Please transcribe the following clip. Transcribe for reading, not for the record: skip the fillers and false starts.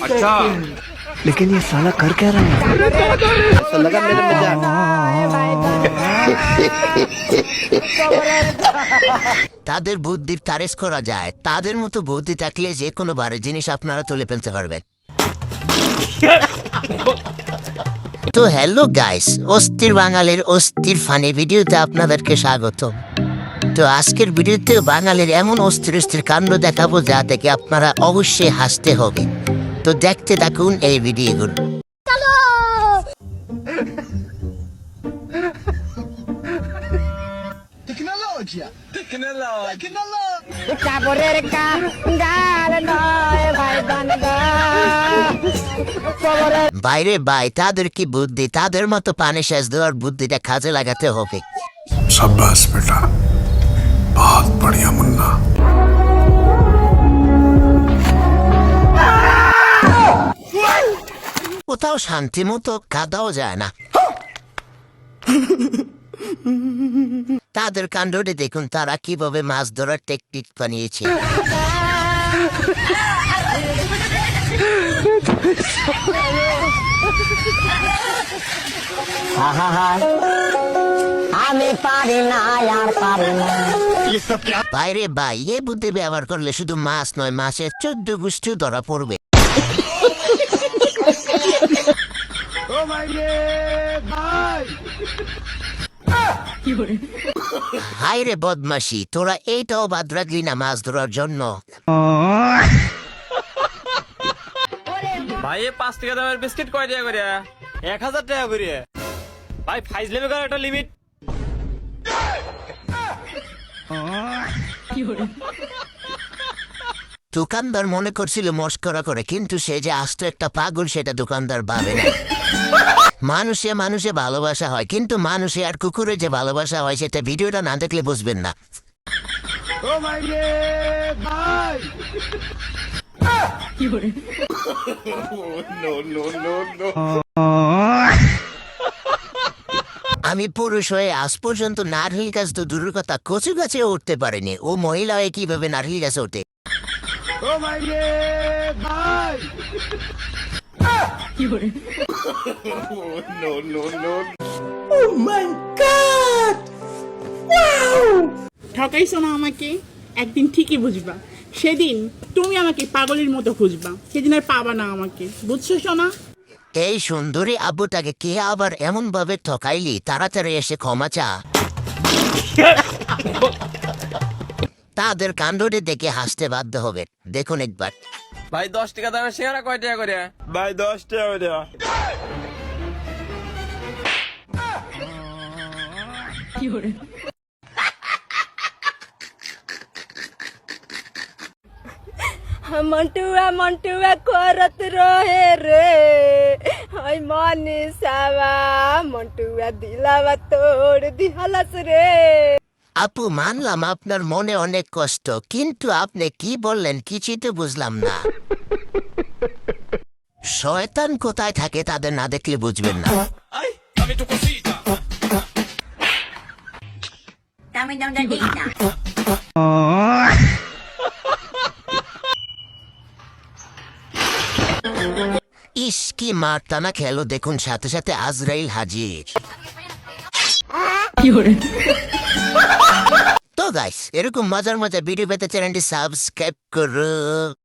अच्छा लेकिन ये साला कर क्या रहा है? लगा मेरे मजाक। তাদের বুদ্ধির তারিফ করা যায়, তাদের মতো বুদ্ধি থাকলে যে কোনো ভারী জিনিস আপনারা তুলে ফেলতে পারবেন। তো হ্যালো গাইস, অস্থির বাঙালির অস্থির ফানি ভিডিওতে আপনাদেরকে স্বাগত। তো আজকের ভিডিওতে বাঙালির এমন অস্থির অস্থির কাণ্ড দেখাবো যা দেখে আপনারা অবশ্যই হাসতে হবে। তো দেখতে থাকুন এই ভিডিওগুলো। বাইরে ভাই, তাদের কি বুদ্ধি, তাদের মতো পানি সেচ দেওয়ার বুদ্ধিটা কাজে লাগাতে হবে। शाबाश बेटा, बहुत बढ़िया मुन्ना। কোথাও শান্তি মতো কাদাও যায় না। তাদের কাণ্ডটি দেখুন, তারা কিভাবে মাছ ধরার টেকনিক বানিয়েছে। আমি পারি না আর পারি না। বাইরে ভাই, এ বুদ্ধি ব্যবহার করলে শুধু মাছ নয়, মাছের 14 গোষ্ঠী ধরা পড়বে। হাই রে বদমাশি, তোরা এইটাও বাদ রাখলি না মাছ ধরার জন্য। ভাই 5 টাকা দামের বিস্কিট কয় টাকা করে? 1000 টাকা করে। ভাই ফাইজলেমি করার একটা লিমিট। দোকানদার মনে করছিল মস্করা করে, কিন্তু সে যে আস্ত একটা পাগল সেটা দোকানদার ভাবে না। মানুষে মানুষে ভালোবাসা হয়, কিন্তু মানুষে আর কুকুরে যে ভালোবাসা হয় সেটা ভিডিওটা না দেখলে বুঝবেন না। আমি পুরুষ হয়ে আজ পর্যন্ত নারকেল গাছ তো দূরের কথা, কচু গাছে উঠতে পারেনি। ও মহিলা হয়ে কিভাবে নারকেল গাছে ওঠে? ঠকাইছো না আমাকে, একদিন ঠিকই বুঝবা। সেদিন তুমি আমাকে পাগলের মতো খুঁজবা, সেদিন আর পাবা না আমাকে, বুঝছো সোনা? এই সুন্দরী আব্বুটাকে কে আবার এমন ভাবে ঠকাইলি? তাড়াতাড়ি এসে ক্ষমা চা। তাদের কাণ্ডটি দেখে হাসতে বাধ্য হবে। দেখুন একবার। ভাই 10 টাকা দামের সিঙ্গারা কয় টাকা করে? ভাই 10 টাকা করে। মন্টুয়া মন্টুয়া করত রহে রে, ওই মনে সাবা মন্টুয়া দিলাবা তোর দিহালাস রে। আপু, মানলাম আপনার মনে অনেক কষ্ট, কিন্তু আপনি কি বললেন কিছুই তো বুঝলাম না। শয়তান কোথায় থাকে তাদের না দেখলে বুঝবেন না। ইস, কি মারতানা খেলো দেখুন, সাথে সাথে আজরাইল হাজির। তো গাইস, এরকম মজার মজার ভিডিও পেতে চ্যানেলটি সাবস্ক্রাইব করো।